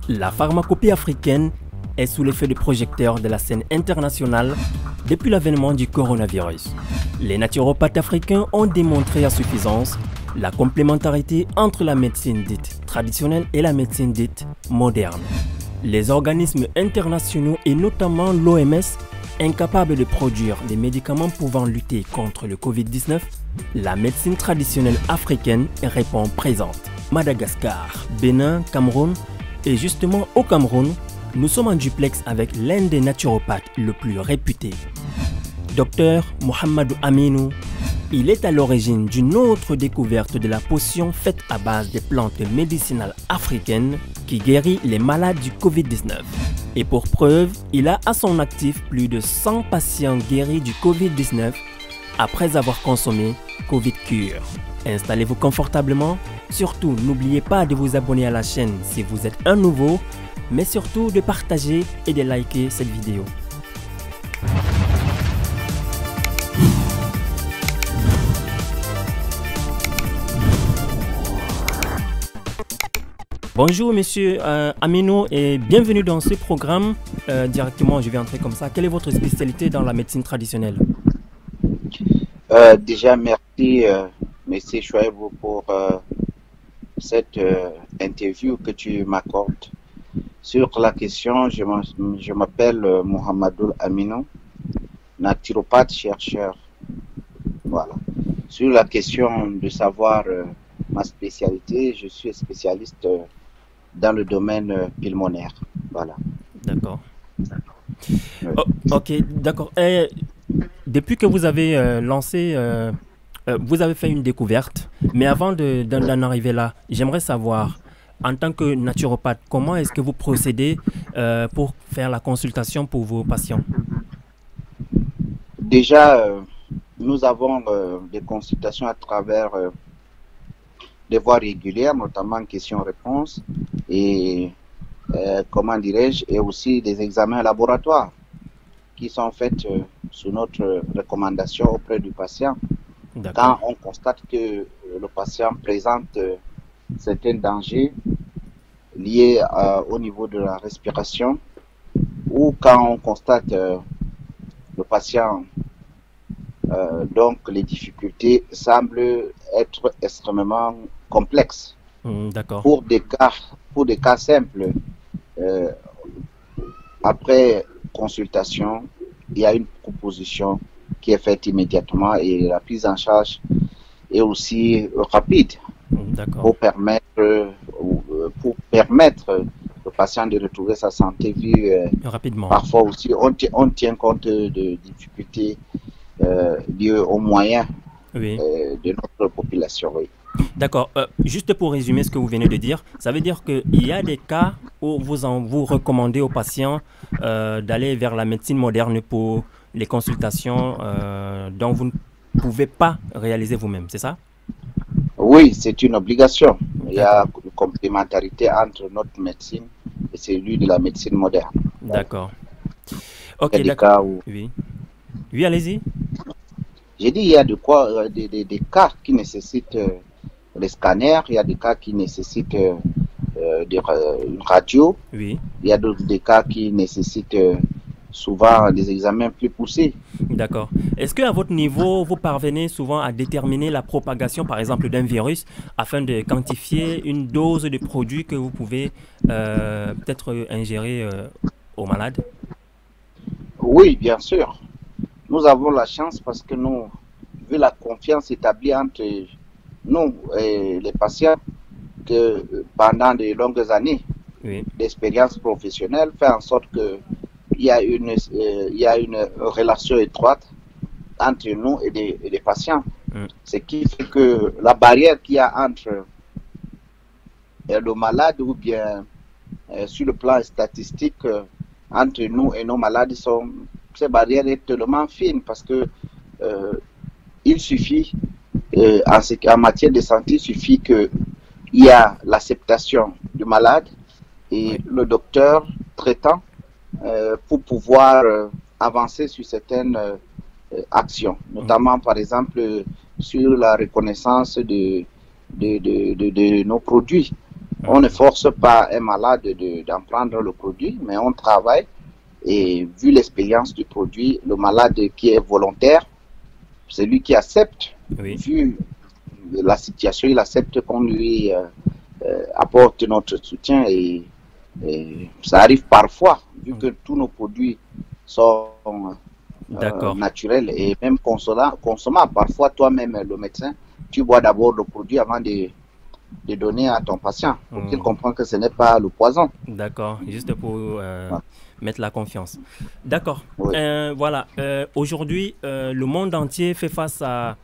La pharmacopée africaine est sous l'effet du projecteur de la scène internationale depuis l'avènement du coronavirus. Les naturopathes africains ont démontré à suffisance la complémentarité entre la médecine dite traditionnelle et la médecine dite moderne. Les organismes internationaux et notamment l'OMS, incapables de produire des médicaments pouvant lutter contre le Covid-19, la médecine traditionnelle africaine répond présente. Madagascar, Bénin, Cameroun et justement au Cameroun, nous sommes en duplex avec l'un des naturopathes le plus réputé. Dr Mohamedou Aminou, il est à l'origine d'une autre découverte de la potion faite à base des plantes médicinales africaines qui guérit les malades du Covid-19. Et pour preuve, il a à son actif plus de 100 patients guéris du Covid-19 après avoir consommé Covid Cure. Installez-vous confortablement. Surtout, n'oubliez pas de vous abonner à la chaîne si vous êtes un nouveau, mais surtout de partager et de liker cette vidéo. Bonjour monsieur Aminou et bienvenue dans ce programme. Directement, je vais entrer comme ça. Quelle est votre spécialité dans la médecine traditionnelle? Déjà, merci, monsieur Chouaibou, pour cette interview que tu m'accordes. Sur la question, je m'appelle Mohamedou Aminou, naturopathe chercheur. Voilà. Sur la question de savoir ma spécialité, je suis spécialiste dans le domaine pulmonaire. Voilà. D'accord. Oh, ok, d'accord. Depuis que vous avez lancé, vous avez fait une découverte, mais avant d'en arriver là, j'aimerais savoir, en tant que naturopathe, comment est-ce que vous procédez pour faire la consultation pour vos patients? Déjà, nous avons des consultations à travers des voies régulières, notamment questions-réponses et comment dirais-je, et aussi des examens laboratoires qui sont faits sous notre recommandation auprès du patient. Quand on constate que le patient présente certains dangers liés au niveau de la respiration, ou quand on constate le patient, donc les difficultés semblent être extrêmement complexes. Pour des cas simples, après consultation, il y a une proposition qui est faite immédiatement et la prise en charge est aussi rapide pour permettre au patient de retrouver sa santé vu rapidement. Parfois aussi on tient compte de difficultés liées aux moyens de notre population. Oui. D'accord. Juste pour résumer ce que vous venez de dire, ça veut dire qu'il y a des cas où vous recommandez aux patients d'aller vers la médecine moderne pour les consultations dont vous ne pouvez pas réaliser vous-même, c'est ça? Oui, c'est une obligation. Il y a une complémentarité entre notre médecine et celui de la médecine moderne. D'accord. Ok, d'accord. Oui. Oui, allez-y. J'ai dit, il y a des cas qui nécessitent des scanners, il y a des cas qui nécessitent une radio, il y a des cas qui nécessitent souvent des examens plus poussés. D'accord. Est-ce qu'à votre niveau, vous parvenez souvent à déterminer la propagation, par exemple, d'un virus afin de quantifier une dose de produit que vous pouvez peut-être ingérer aux malades? Oui, bien sûr. Nous avons la chance parce que nous, vu la confiance établie entre nous et les patients, que pendant de longues années d'expérience professionnelle, fait en sorte que il y a une relation étroite entre nous et les patients. Ce qui fait que la barrière qu'il y a entre le malade ou bien sur le plan statistique entre nous et nos malades, ces barrières est tellement fine parce que il suffit, en matière de santé, il suffit qu'il y a l'acceptation du malade et le docteur traitant pour pouvoir avancer sur certaines actions, notamment par exemple sur la reconnaissance de nos produits. On ne force pas un malade d'en prendre le produit, mais on travaille et vu l'expérience du produit, le malade qui est volontaire, celui qui accepte, vu la situation, il accepte qu'on lui apporte notre soutien et ça arrive parfois, vu que tous nos produits sont naturels et même consommables. Parfois, toi-même, le médecin, tu bois d'abord le produit avant de donner à ton patient pour qu'il comprenne que ce n'est pas le poison. D'accord, juste pour mettre la confiance. D'accord. Oui. Voilà, aujourd'hui, le monde entier fait face à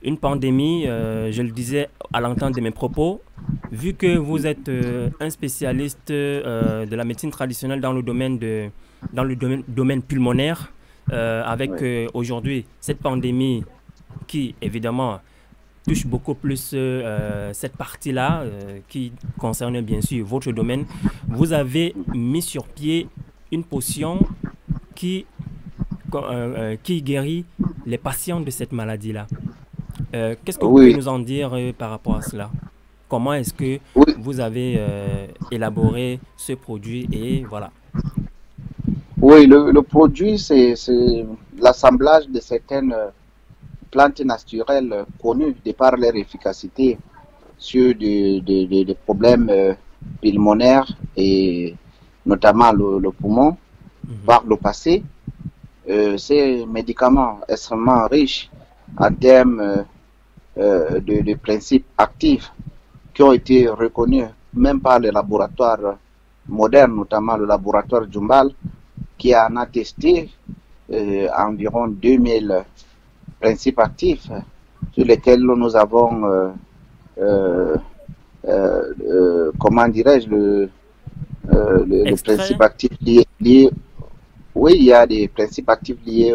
une pandémie, je le disais à l'entente de mes propos. Vu que vous êtes un spécialiste de la médecine traditionnelle dans le domaine pulmonaire, avec aujourd'hui cette pandémie qui, évidemment, touche beaucoup plus cette partie-là, qui concerne bien sûr votre domaine, vous avez mis sur pied une potion qui guérit les patients de cette maladie-là. Qu'est-ce que vous pouvez nous en dire par rapport à cela? Comment est-ce que vous avez élaboré ce produit et voilà. Oui, le produit, c'est l'assemblage de certaines plantes naturelles connues de par leur efficacité sur des problèmes pulmonaires et notamment le poumon par le passé. Ces médicaments extrêmement riches en termes de principes actifs qui ont été reconnus même par les laboratoires modernes, notamment le laboratoire Jumbal, qui en a testé environ 2000 principes actifs sur lesquels nous avons, comment dirais-je, le principe actif lié. Oui, il y a des principes actifs liés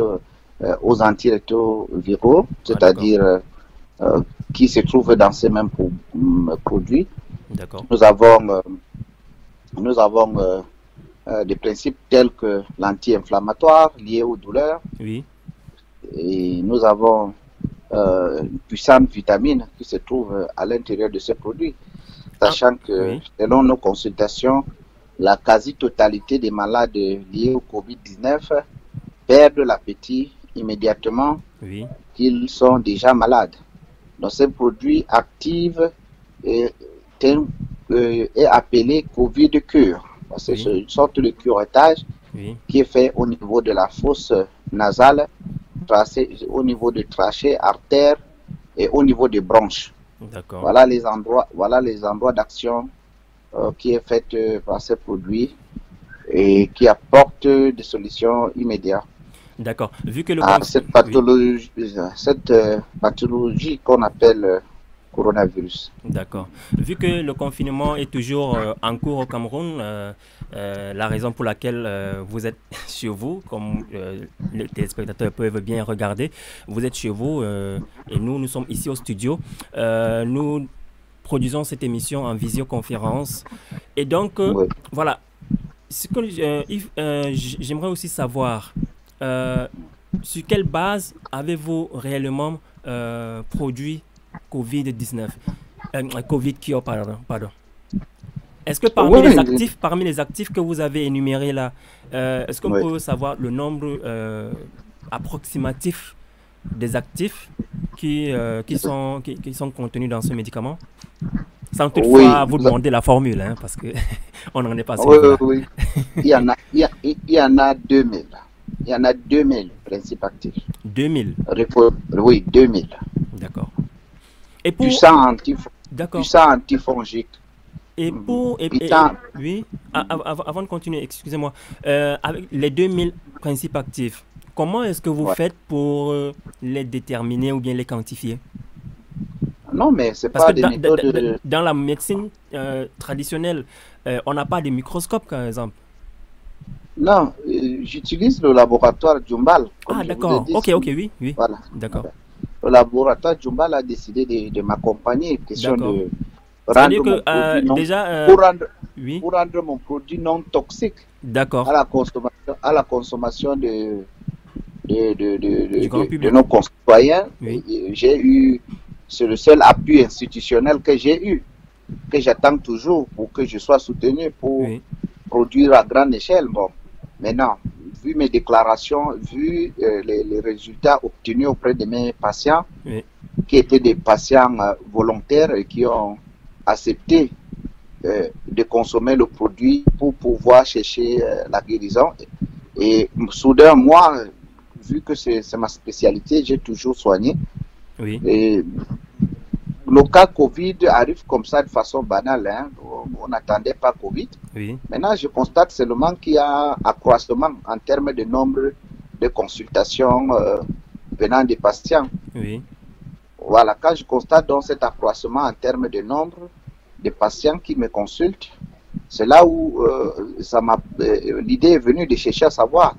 aux antirétroviraux, c'est-à-dire qui se trouvent dans ces mêmes produits. Nous avons des principes tels que l'anti-inflammatoire lié aux douleurs. Oui. Et nous avons une puissante vitamine qui se trouve à l'intérieur de ces produits, sachant que selon nos consultations, la quasi-totalité des malades liés au Covid-19 perdent l'appétit immédiatement qu'ils sont déjà malades. Donc, ce produit actif est appelé Covid cure. C'est une sorte de curettage qui est fait au niveau de la fosse nasale, au niveau de trachée, artère et au niveau des bronches. Voilà les endroits d'action qui est fait par ces produits et qui apportent des solutions immédiates. D'accord. Vu que cette pathologie qu'on appelle coronavirus. D'accord. Vu que le confinement est toujours en cours au Cameroun, la raison pour laquelle vous êtes chez vous, comme les téléspectateurs peuvent bien regarder, vous êtes chez vous et nous sommes ici au studio. Nous produisons cette émission en visioconférence. Et donc, voilà. Ce que j'aimerais aussi savoir, sur quelle base avez-vous réellement produit Covid-19, Covid cure, pardon. Est-ce que parmi les actifs que vous avez énumérés là, est-ce qu'on peut savoir le nombre approximatif des actifs qui sont contenus dans ce médicament? Sans toutefois vous demander la formule, hein, parce qu'on n'en est pas sûr. Oui. Il y en a 2000. Il y en a 2000 principes actifs. 2000? Oui, 2000. D'accord. Et pour... Puissant antifongique. Et pour... oui, avant de continuer, excusez-moi. Avec les 2000 principes actifs, comment est-ce que vous faites pour les déterminer ou bien les quantifier? Non, mais c'est pas des méthodes... Dans la médecine traditionnelle, on n'a pas de microscope, par exemple. Non, j'utilise le laboratoire Jumbal. Ah, d'accord. Ok, oui. Voilà. D'accord. Le laboratoire Jumbal a décidé de m'accompagner. Question de rendre mon produit pour rendre mon produit non toxique. D'accord. À la consommation de nos concitoyens. C'est le seul appui institutionnel que j'ai eu. que j'attends toujours pour que je sois soutenu pour Oui, produire à grande échelle. Bon, maintenant, vu mes déclarations, vu les résultats obtenus auprès de mes patients, oui, qui étaient des patients volontaires et qui ont accepté de consommer le produit pour pouvoir chercher la guérison. Et soudain, moi, vu que c'est ma spécialité, j'ai toujours soigné. oui, Et le cas Covid arrive comme ça de façon banale. Hein. On n'attendait pas Covid. oui, Maintenant, je constate seulement qu'il y a accroissement en termes de nombre de consultations venant des patients. oui. Voilà, quand je constate donc cet accroissement en termes de nombre de patients qui me consultent, c'est là où l'idée est venue de chercher à savoir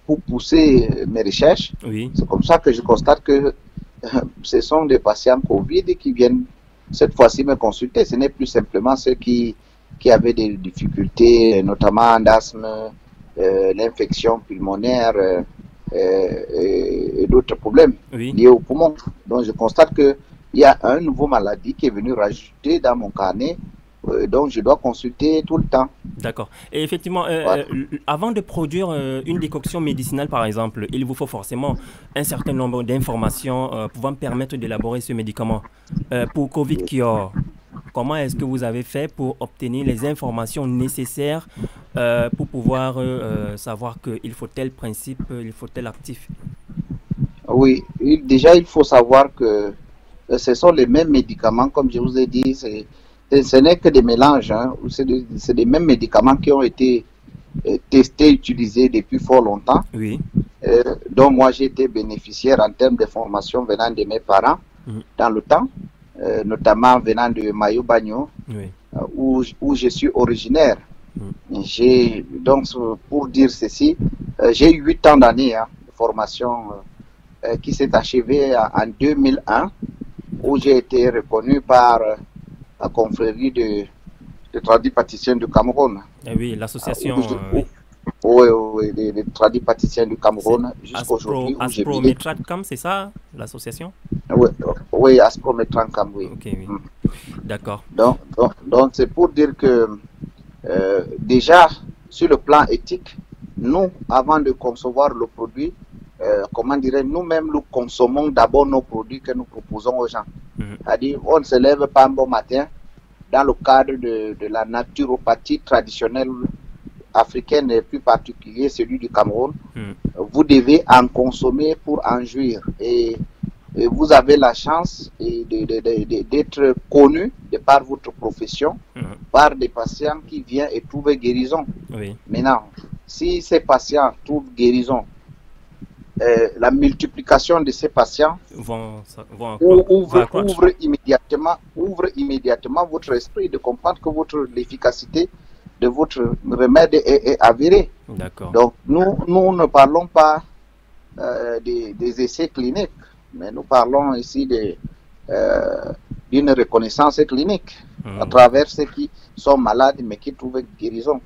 pour pousser mes recherches. Oui, C'est comme ça que je constate que ce sont des patients Covid qui viennent cette fois-ci me consulter. Ce n'est plus simplement ceux qui avaient des difficultés, notamment d'asthme, l'infection pulmonaire et d'autres problèmes oui. liés aux poumons. Donc je constate qu'il y a une nouvelle maladie qui est venue rajouter dans mon carnet, donc je dois consulter tout le temps. D'accord. Et effectivement, Voilà. avant de produire une décoction médicinale, par exemple, il vous faut forcément un certain nombre d'informations pouvant permettre d'élaborer ce médicament. Pour Covid Cure, comment est-ce que vous avez fait pour obtenir les informations nécessaires pour pouvoir savoir qu'il faut tel principe, il faut tel actif? Oui, déjà il faut savoir que ce sont les mêmes médicaments, comme je vous ai dit, ce n'est que des mélanges, hein, c'est des mêmes médicaments qui ont été testés, utilisés depuis fort longtemps, Oui. dont moi j'ai été bénéficiaire en termes de formation venant de mes parents Mhm. dans le temps, notamment venant de Mayo Bagno, Oui. où je suis originaire. Mhm. Donc, pour dire ceci, j'ai eu 8 ans d'années hein, de formation qui s'est achevée en 2001, où j'ai été reconnu par la confrérie de tradipraticiens du Cameroun. Eh oui, l'association, oui. Oui, oui, les tradipraticiens du C'est Cameroun, jusqu'à aujourd'hui où je milite. Asprométradcam, c'est ça, l'association? Oui, oui, Asprometrancam, oui. Ok, oui. D'accord. Donc c'est pour dire que déjà, sur le plan éthique, nous, avant de concevoir le produit, comment dirais nous-mêmes, nous consommons d'abord nos produits que nous proposons aux gens. Mhm. C'est-à-dire, on ne se lève pas un bon matin dans le cadre de la naturopathie traditionnelle africaine et plus particulier celui du Cameroun. Mhm. Vous devez en consommer pour en jouir. Et vous avez la chance d'être connu de par votre profession, Mhm. par des patients qui viennent et trouvent guérison. Oui. Maintenant, si ces patients trouvent guérison, la multiplication de ces patients Vont va accroître. ouvre immédiatement votre esprit de comprendre que l'efficacité de votre remède est avérée. D'accord. Donc, nous ne parlons pas des essais cliniques, mais nous parlons ici d'une reconnaissance clinique à travers ceux qui sont malades mais qui trouvent guérison.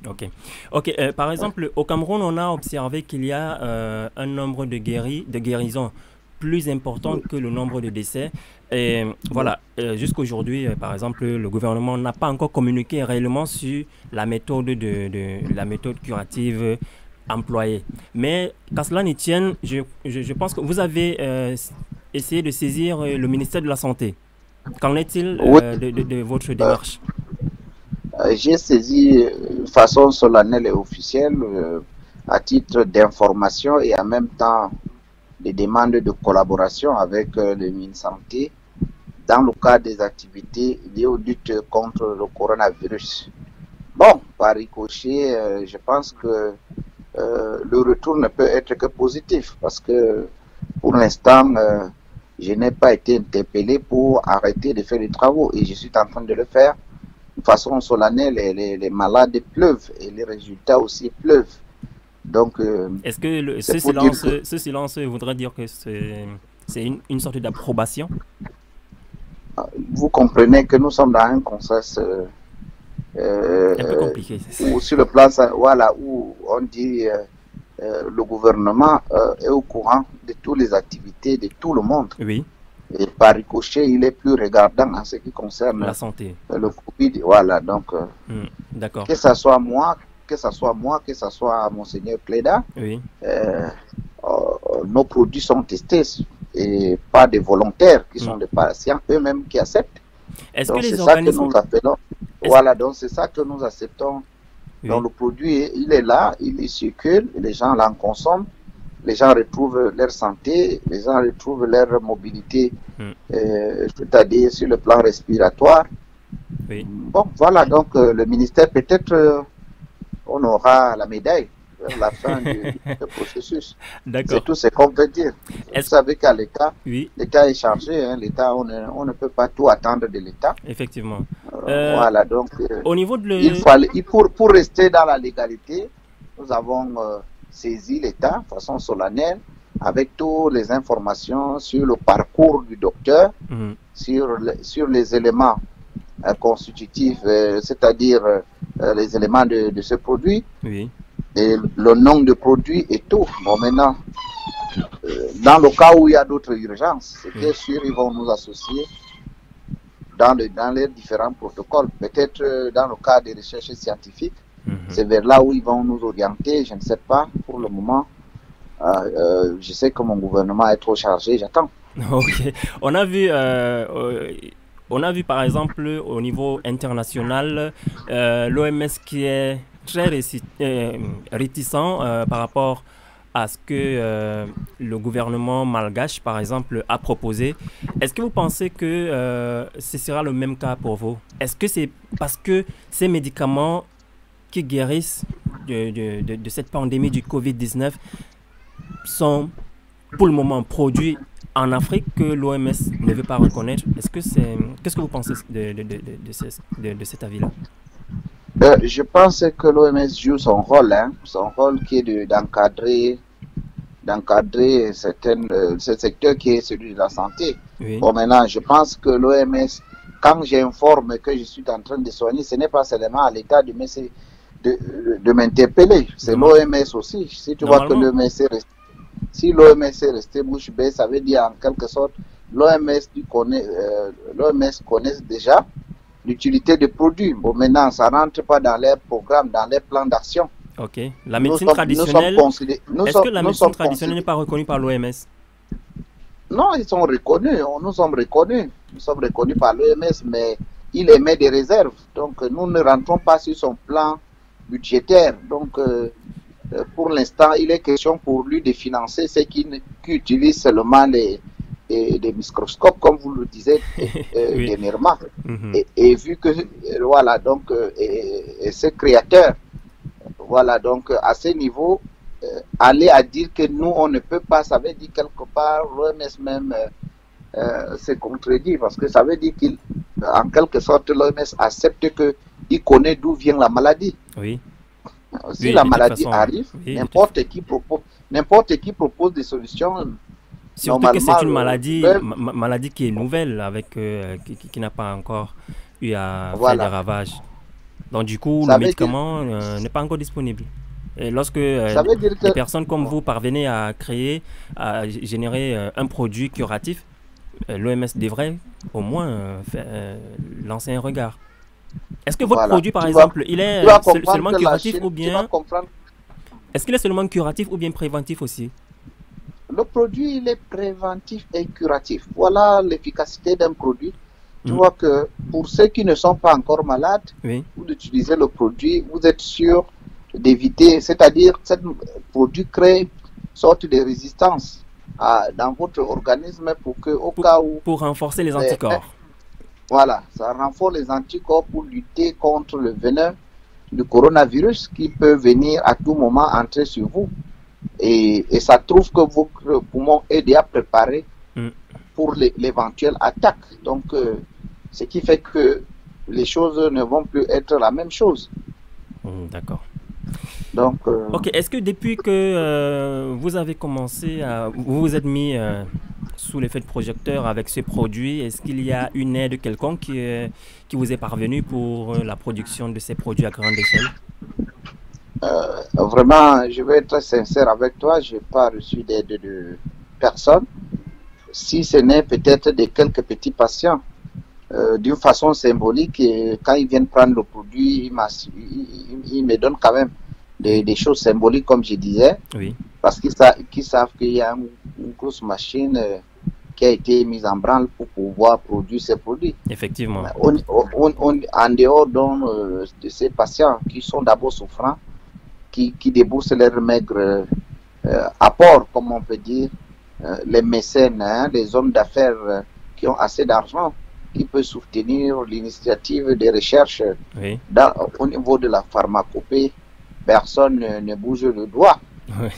Ok. Ok. Par exemple, au Cameroun, on a observé qu'il y a un nombre de guérisons plus important que le nombre de décès. Et voilà, jusqu'aujourd'hui, par exemple, le gouvernement n'a pas encore communiqué réellement sur la méthode la méthode curative employée. Mais qu'à cela ne tienne, je pense que vous avez essayé de saisir le ministère de la Santé. Qu'en est-il Oui, de votre démarche? j'ai saisi de façon solennelle et officielle à titre d'information et en même temps des demandes de collaboration avec le ministère de la Santé dans le cadre des activités liées aux luttes contre le coronavirus. Bon, par ricochet, je pense que le retour ne peut être que positif parce que pour l'instant, je n'ai pas été interpellé pour arrêter de faire les travaux et je suis en train de le faire de façon solennelle. Les malades pleuvent et les résultats aussi pleuvent. Donc, est-ce que ce silence voudrait dire que c'est une sorte d'approbation? Vous comprenez que nous sommes dans un contexte un peu compliqué. où sur le plan, voilà, où on dit le gouvernement est au courant de toutes les activités de tout le monde. Oui. Et par ricochet, il est plus regardant en ce qui concerne La santé. le Covid. Voilà, donc, D'accord. que ce soit moi, que ce soit moi, que ce soit Monseigneur Cléda, Oui. Nos produits sont testés et pas des volontaires qui sont des patients eux-mêmes qui acceptent. Est-ce que Donc, c'est les ça que organismes... nous appelons. Voilà, donc c'est ça que nous acceptons. Oui. Donc, le produit, il est là, il circule, les gens l'en consomment. Les gens retrouvent leur santé, les gens retrouvent leur mobilité, c'est-à-dire sur le plan respiratoire. Oui. Bon, voilà, donc le ministère, peut-être, on aura la médaille vers la fin du processus. C'est tout ce qu'on peut dire. Vous savez qu'à l'État, l'État est chargé, hein, l'État, on ne peut pas tout attendre de l'État. Effectivement. Voilà, donc, au niveau de il fallait, pour rester dans la légalité, nous avons saisi l'État de façon solennelle avec toutes les informations sur le parcours du docteur, sur les éléments constitutifs, c'est-à-dire les éléments de ce produit, et le nom de produit et tout. Bon, maintenant, dans le cas où il y a d'autres urgences, c'est bien sûr, ils vont nous associer dans les différents protocoles. Peut-être dans le cas des recherches scientifiques, c'est vers là où ils vont nous orienter, je ne sais pas pour le moment. Je sais que mon gouvernement est trop chargé, j'attends. Ok. On a vu par exemple au niveau international l'OMS qui est très réticent par rapport à ce que le gouvernement malgache par exemple a proposé. Est-ce que vous pensez que ce sera le même cas pour vous? Est-ce que c'est parce que ces médicaments qui guérissent de cette pandémie du Covid-19 sont pour le moment produits en Afrique que l'OMS ne veut pas reconnaître? Qu'est-ce que vous pensez de cet avis-là? Je pense que l'OMS joue son rôle, son rôle qui est d'encadrer ce secteur qui est celui de la santé. Bon, maintenant, je pense que l'OMS, quand j'informe que je suis en train de soigner, ce n'est pas seulement à l'État de m'interpeller, c'est l'OMS aussi. Si tu vois que l'OMS est resté, si l'OMS est resté bouche bée, ça veut dire en quelque sorte l'OMS connaît déjà l'utilité des produits. Bon, maintenant, ça ne rentre pas dans leurs programmes, dans leurs plans d'action. Ok. La médecine traditionnelle, est-ce que la médecine traditionnelle n'est pas reconnue par l'OMS? Non, ils sont reconnus. Nous sommes reconnus. Nous sommes reconnus par l'OMS, mais il émet des réserves. Donc, nous ne rentrons pas sur son plan budgétaire. Donc, pour l'instant, il est question pour lui de financer ceux qui utilisent seulement des microscopes, comme vous le disiez dernièrement. Et vu que, voilà, donc, et ce créateur, voilà, donc, à ce niveau, aller à dire que nous, on ne peut pas, ça veut dire quelque part, l'OMS même se contredit, parce que ça veut dire qu'en quelque sorte, l'OMS accepte qu'il connaît d'où vient la maladie. Oui. Si la maladie arrive, n'importe qui propose des solutions. Surtout que c'est une maladie qui est nouvelle, qui n'a pas encore eu à faire des ravages. Donc du coup, le médicament n'est pas encore disponible. Et lorsque des personnes comme vous parvenez à générer un produit curatif, l'OMS devrait au moins lancer un regard. Est-ce que votre produit, par exemple, il est seulement curatif ou bien... Est-ce qu'il est seulement curatif ou bien préventif aussi? Le produit, il est préventif et curatif. Voilà l'efficacité d'un produit. Tu vois que pour ceux qui ne sont pas encore malades, vous utilisez le produit, vous êtes sûr d'éviter, c'est-à-dire que ce produit crée une sorte de résistance dans votre organisme pour que, au cas où... Pour renforcer les anticorps. Voilà, ça renforce les anticorps pour lutter contre le venin du coronavirus qui peut venir à tout moment entrer sur vous. Et ça trouve que votre poumon est déjà préparé pour l'éventuelle attaque. Donc, ce qui fait que les choses ne vont plus être la même chose. D'accord. Donc, ok, est-ce que depuis que vous avez commencé vous vous êtes mis sous l'effet de projecteur avec ce produit, est-ce qu'il y a une aide quelconque qui vous est parvenue pour la production de ces produits à grande échelle? Vraiment, je vais être très sincère avec toi, je n'ai pas reçu d'aide de personne. si ce n'est peut-être de quelques petits patients, d'une façon symbolique, et quand ils viennent prendre le produit, ils me donnent quand même des choses symboliques, comme je disais, Oui, parce qu'ils savent qu'il y a une grosse machine qui a été mise en branle pour pouvoir produire ces produits. effectivement. En dehors de ces patients qui sont d'abord souffrants, qui déboursent leurs maigres apports, comme on peut dire, les mécènes, hein, les hommes d'affaires qui ont assez d'argent, qui peuvent soutenir l'initiative des recherches Oui. au niveau de la pharmacopée, personne ne bouge le doigt. Oui.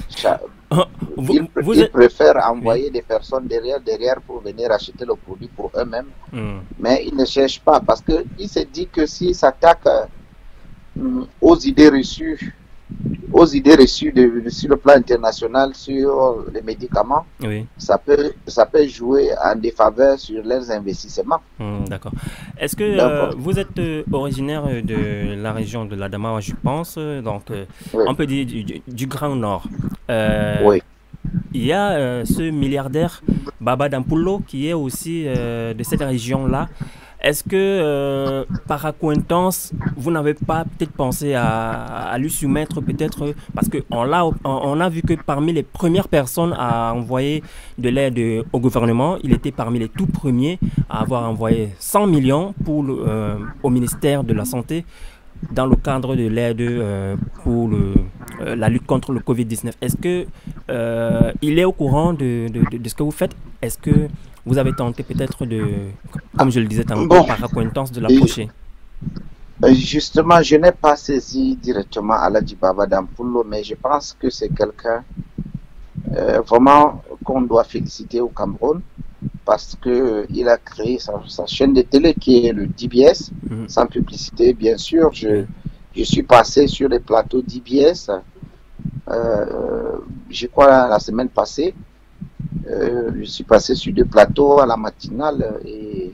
Ils préfèrent envoyer des personnes derrière pour venir acheter le produit pour eux-mêmes, mais ils ne cherchent pas, parce qu'ils se disent que s'ils s'attaquent aux idées reçues sur le plan international sur les médicaments, Oui. ça peut jouer en défaveur sur leurs investissements. D'accord. Est-ce que vous êtes originaire de la région de l'Adamawa, je pense, donc Oui. on peut dire du Grand Nord. Oui. Il y a ce milliardaire Baba Dampullo qui est aussi de cette région-là. Est-ce que par accointance, vous n'avez pas peut-être pensé à lui soumettre peut-être, parce qu'on a vu que parmi les premières personnes à envoyer de l'aide au gouvernement, il était parmi les tout premiers à avoir envoyé 100 millions au ministère de la Santé dans le cadre de l'aide pour la lutte contre le Covid-19. Est-ce que il est au courant de ce que vous faites? Est-ce que vous avez tenté peut-être comme je le disais tantôt, par accointance de l'approcher? Justement, je n'ai pas saisi directement Aladji Baba Dampullo, mais je pense que c'est quelqu'un vraiment qu'on doit féliciter au Cameroun, parce qu'il a créé sa chaîne de télé qui est le DBS, sans publicité bien sûr. Je suis passé sur les plateaux DBS, je crois la semaine passée. Je suis passé sur 2 plateaux à la matinale et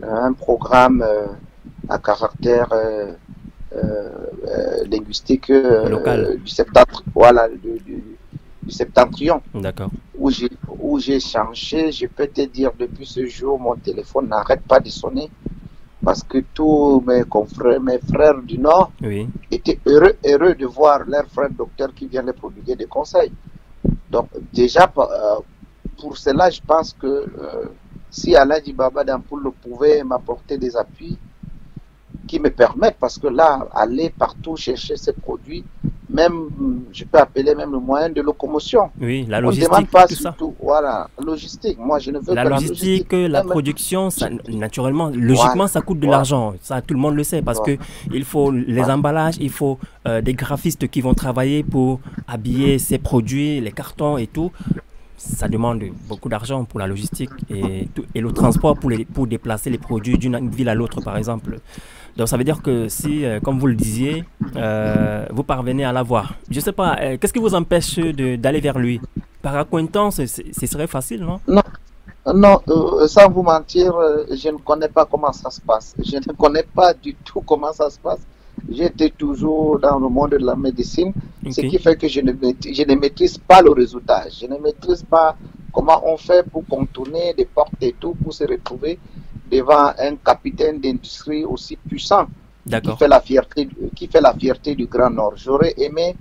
un programme à caractère linguistique local du septentrion. D'accord. Où j'ai changé. Je peux te dire, depuis ce jour, mon téléphone n'arrête pas de sonner, parce que tous mes confrères, mes frères du Nord, oui, étaient heureux de voir leur frère docteur qui vient les prodiguer des conseils. Donc déjà, pour cela, je pense que si Aladji Baba Dampullo pouvait m'apporter des appuis qui me permettent, parce que là, aller partout chercher ces produits, même, je peux appeler même le moyen de locomotion. Oui, la On logistique, ne demande pas tout surtout, ça. Voilà, logistique. Moi, je ne veux la que logistique, la logistique. La production, ça, naturellement, logiquement, voilà, ça coûte de l'argent. Ça, tout le monde le sait, parce que il faut les emballages, il faut des graphistes qui vont travailler pour habiller ces produits, les cartons et tout. Ça demande beaucoup d'argent pour la logistique et le transport pour déplacer les produits d'une ville à l'autre, par exemple. Donc ça veut dire que si, comme vous le disiez, vous parvenez à l'avoir, je ne sais pas, qu'est-ce qui vous empêche d'aller vers lui? Par accointance, ce serait facile, non? Non, sans vous mentir, je ne connais pas comment ça se passe. Je ne connais pas du tout comment ça se passe. J'étais toujours dans le monde de la médecine, ce qui fait que je ne maîtrise pas le résultat. Je ne maîtrise pas comment on fait pour contourner des portes et tout, pour se retrouver devant un capitaine d'industrie aussi puissant qui fait la fierté du Grand Nord. J'aurais aimé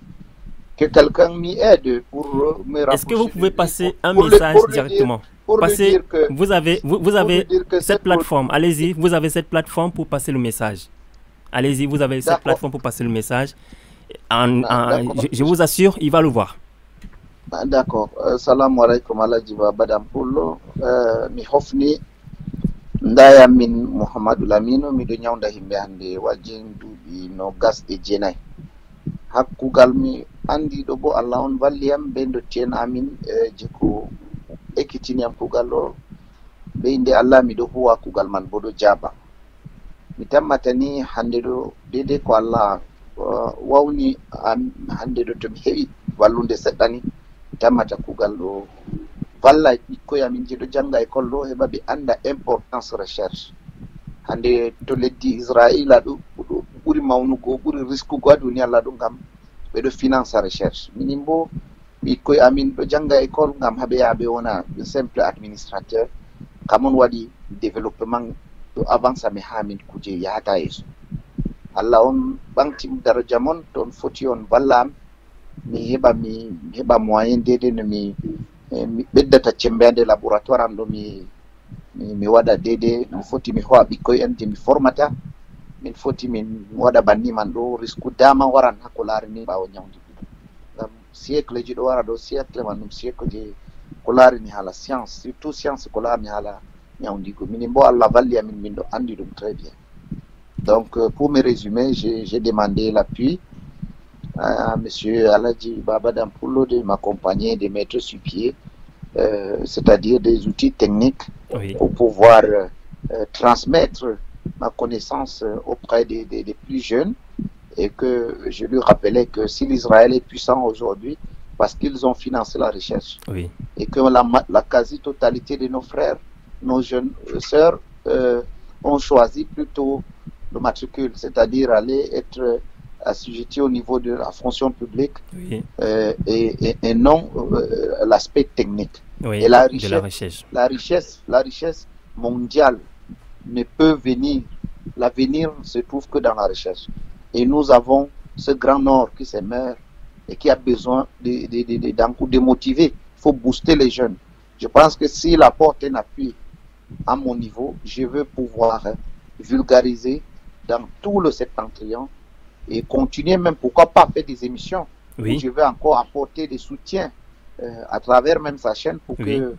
que quelqu'un m'y aide pour me rapprocher. Est-ce que vous pouvez passer un message directement? Vous avez cette plateforme. Allez-y, vous avez cette plateforme pour passer le message. Allez-y, vous avez cette plateforme pour passer le message. Je vous assure, il va le voir. D'accord. Salam alaikum Aladji Baba Dampullo. Mi hofni ndaya min Mouhamadou Lamine mi do nyawda himbe hande wajin duubi no gas e jenay. Hakkugal mi andi do bo Allah on valliyam be dottien amin jeko ekkitini am kugal o be inde Allah mi do huwa kugal man bodo jaba. Mi tammata ni hande do dede ko Allah wawni hande do to mi hebi wallunde seddani mi tammata kugal do valla ɓikkoy amin jiɗo janga école ɗo heɓa ɓe anda importance recherche. Hande to leddi Israila ɗo ɓuri mawnugo ɓuri riskugo ha duniya Allah ɗo ngam ɓeɗo finance recherche. Minin bo ɓikkoye amin ɗo janga école ngam haɓe yaɓe wona simple administrateur kamon waɗi développement ɗo avance ame ha min kuje yahata yeeso. Allah on ɓantim daraja mon to on foti on valla am mi heɓa moyen dede no mi ɓeddata cemberde laboratoire am ɗo mi waɗa dede mi foti mi ho'a ɓikkoye en je mi formata min foti min waɗa banni man ɗo risque dama waran ha ko larini ɓawo ñawdigu ngam siècle ji ɗo wara ɗo siècle man ɗum siècle je ko larini haala science surtout science ko larini haala ñawdigu minin bo Allah valli amin min ɗo andi ɗum très bien. Donc pour me résumer, j'ai demandé l'appui à monsieur Aladji Baba Dampoulo de m'accompagner, de mettre sur pied c'est-à-dire des outils techniques pour pouvoir transmettre ma connaissance auprès des plus jeunes, et que je lui rappelais que si l'Israël est puissant aujourd'hui, parce qu'ils ont financé la recherche, et que la quasi-totalité de nos frères, nos jeunes sœurs ont choisi plutôt le matricule, c'est-à-dire aller être assujettis au niveau de la fonction publique et non l'aspect technique. Et la richesse mondiale ne peut venir, l'avenir se trouve que dans la recherche. Et nous avons ce grand nord qui s'émeurt et qui a besoin de motiver. Il faut booster les jeunes. Je pense que s'il apporte un appui à mon niveau, je veux pouvoir vulgariser dans tout le septentrion et continuer même, pourquoi pas, faire des émissions où je vais encore apporter des soutiens à travers même sa chaîne pour que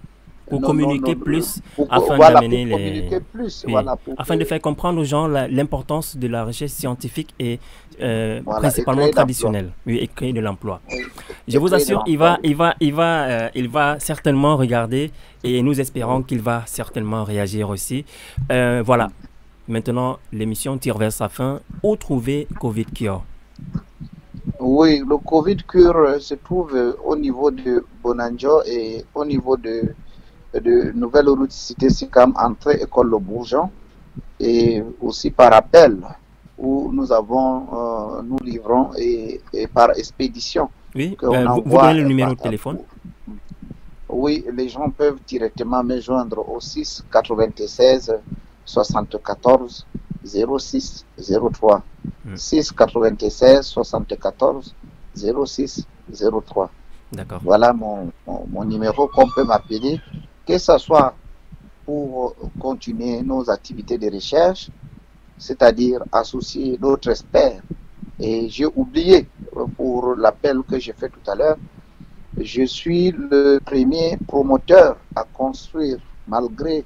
communiquer plus, afin d'amener les... afin de faire comprendre aux gens l'importance de la recherche scientifique et principalement traditionnelle, et créer de l'emploi. Je vous assure, il va certainement regarder, et nous espérons qu'il va certainement réagir aussi. Voilà. Maintenant, l'émission tire vers sa fin. Où trouver Covid Cure? Oui, le Covid Cure se trouve au niveau de Bonanjo et au niveau de Nouvelle Route Cité Sicam, entrée École Le Bourgeon, et aussi par appel où nous livrons et par expédition. Oui, vous donnez le numéro de téléphone? Oui, les gens peuvent directement me joindre au 6 96 74 06 03. 6 96 74 06 03. D'accord. Voilà mon numéro qu'on peut m'appeler, que ce soit pour continuer nos activités de recherche, c'est-à-dire associer d'autres experts. Et j'ai oublié, pour l'appel que j'ai fait tout à l'heure, je suis le premier promoteur à construire, malgré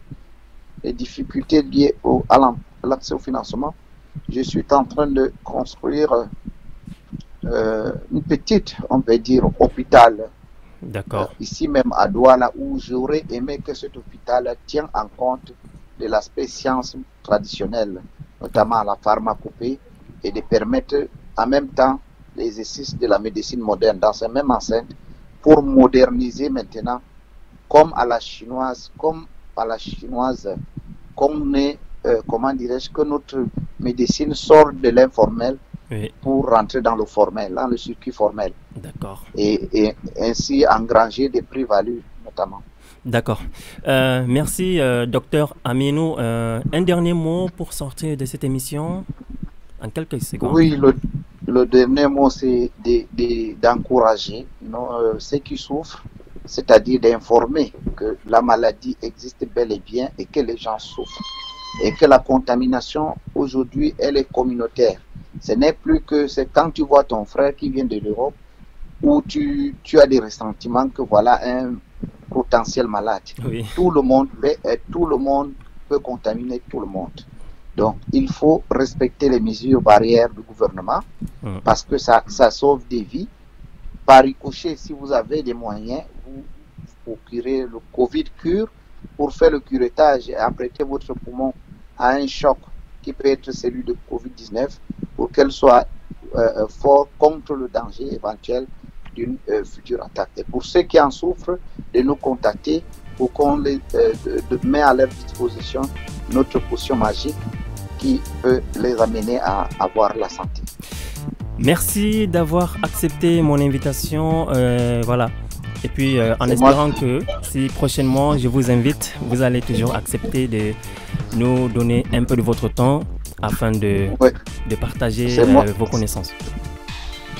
les difficultés liées à l'accès au financement. Je suis en train de construire une petite, on peut dire, hôpital. D'accord. Ici même à Douala, où j'aurais aimé que cet hôpital tienne en compte de l'aspect science traditionnelle, notamment la pharmacopée, et de permettre en même temps l'exercice de la médecine moderne dans cette même enceinte, pour moderniser maintenant, comme à la chinoise, qu'on est, comment dirais-je, que notre médecine sort de l'informel pour rentrer dans le formel, dans le circuit formel. D'accord. Et ainsi engranger des plus-values notamment. D'accord. Merci, docteur Aminou. Un dernier mot pour sortir de cette émission en quelques secondes. Oui, le dernier mot, c'est d'encourager ceux qui souffrent, c'est-à-dire d'informer que la maladie existe bel et bien et que les gens souffrent. Et que la contamination, aujourd'hui, elle est communautaire. Ce n'est plus que c'est quand tu vois ton frère qui vient de l'Europe, où tu as des ressentiments que voilà un potentiel malade. Oui. Tout le monde peut contaminer tout le monde. Donc, il faut respecter les mesures barrières du gouvernement parce que ça sauve des vies. Par ricochet, si vous avez des moyens, vous procurez le Covid Cure pour faire le curettage et apprêter votre poumon à un choc qui peut être celui de Covid-19 pour qu'elle soit fort contre le danger éventuel d'une future attaque. Et pour ceux qui en souffrent, de nous contacter pour qu'on les mette à leur disposition notre potion magique qui peut les amener à avoir la santé. Merci d'avoir accepté mon invitation. Voilà. Et puis en espérant que si prochainement je vous invite, vous allez toujours accepter de nous donner un peu de votre temps afin de partager vos connaissances.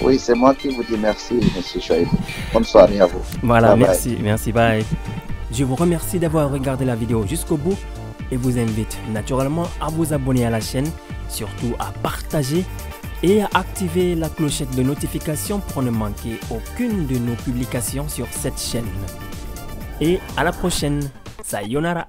Oui, c'est moi qui vous dis merci, M. Chouaïbou. Bonne soirée à vous. Voilà, merci, bye. Je vous remercie d'avoir regardé la vidéo jusqu'au bout et vous invite naturellement à vous abonner à la chaîne, surtout à partager et à activer la clochette de notification pour ne manquer aucune de nos publications sur cette chaîne. Et à la prochaine. Sayonara.